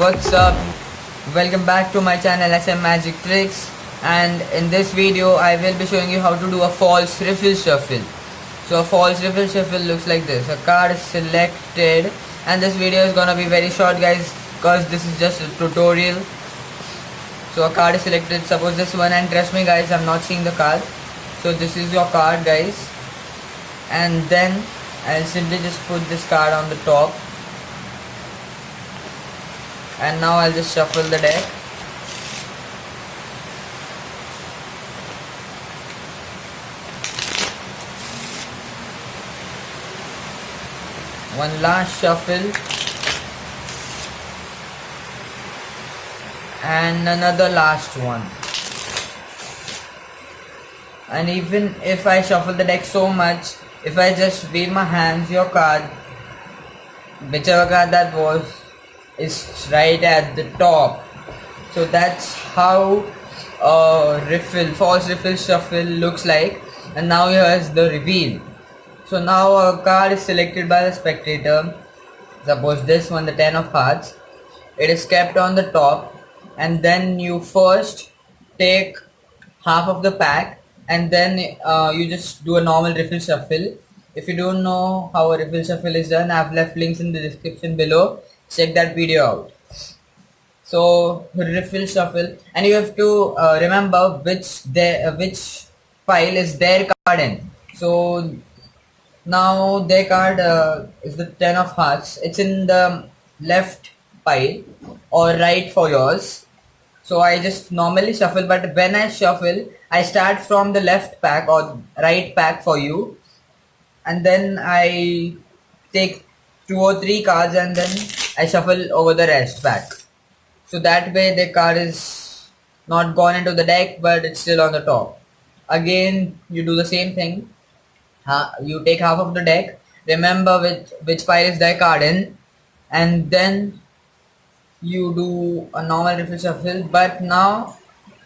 what's up? Welcome back to my channel SM Magic Tricks, and in this video I will be showing you how to do a false riffle shuffle. So a false riffle shuffle looks like this. A card is selected, and this video is gonna be very short guys because this is just a tutorial. So a card is selected, suppose this one, and trust me guys, I'm not seeing the card. So this is your card guys, and then I'll simply just put this card on the top. And now I'll just shuffle the deck. One last shuffle. And another last one. And even if I shuffle the deck so much, if I just wave my hands, your card, whichever card that was, is right at the top. So that's how false riffle shuffle looks like. And now here's the reveal. So now a card is selected by the spectator. Suppose this one, the 10 of hearts. It is kept on the top, and then you first take half of the pack, and then you just do a normal riffle shuffle. If you don't know how a riffle shuffle is done, I've left links in the description below. Check that video out. So riffle shuffle, and you have to remember which pile is their card in. So now their card is the 10 of hearts. It's in the left pile or right for yours. So I just normally shuffle, but when I shuffle, I start from the left pack or right pack for you, and then I take 2 or 3 cards, and then I shuffle over the rest back. So that way the card is not gone into the deck, but it's still on the top. Again, you do the same thing. You take half of the deck, remember which pile is their card in, and then you do a normal riffle shuffle, but now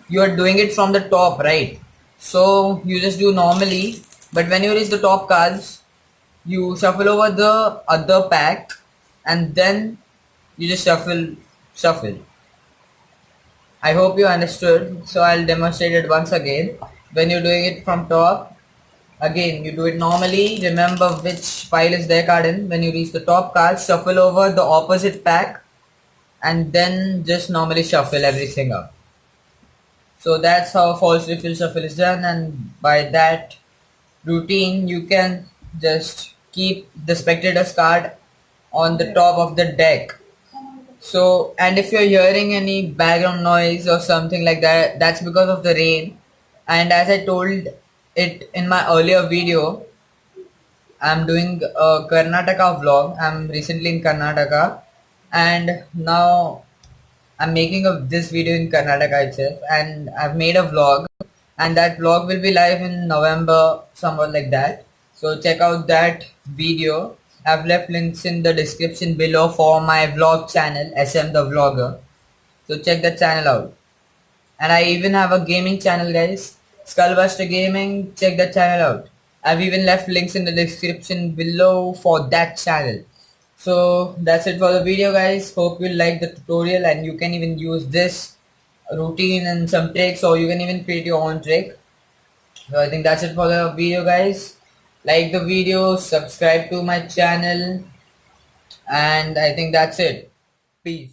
you are doing it from the top, right? So you just do normally, but when you reach the top cards, you shuffle over the other pack, and then you just shuffle. I hope you understood, so I'll demonstrate it once again. When you're doing it from top, again you do it normally, remember which pile is their card in. When you reach the top card, shuffle over the opposite pack, and then just normally shuffle everything up. So that's how false riffle shuffle is done, and by that routine you can just keep the spectator's card on the top of the deck. So, and if you're hearing any background noise or something like that, that's because of the rain. And as I told it in my earlier video, I'm doing a Karnataka vlog. I'm recently in Karnataka, and now I'm making this video in Karnataka itself, and I've made a vlog, and that vlog will be live in November, somewhat like that. So check out that video. I've left links in the description below for my vlog channel, SM the Vlogger. So check that channel out. And I even have a gaming channel guys, SkullBuster Gaming. Check that channel out. I've even left links in the description below for that channel. So that's it for the video guys. Hope you like the tutorial, and you can even use this routine and some tricks, or you can even create your own trick. So I think that's it for the video guys. Like the video, subscribe to my channel, and I think that's it. Peace.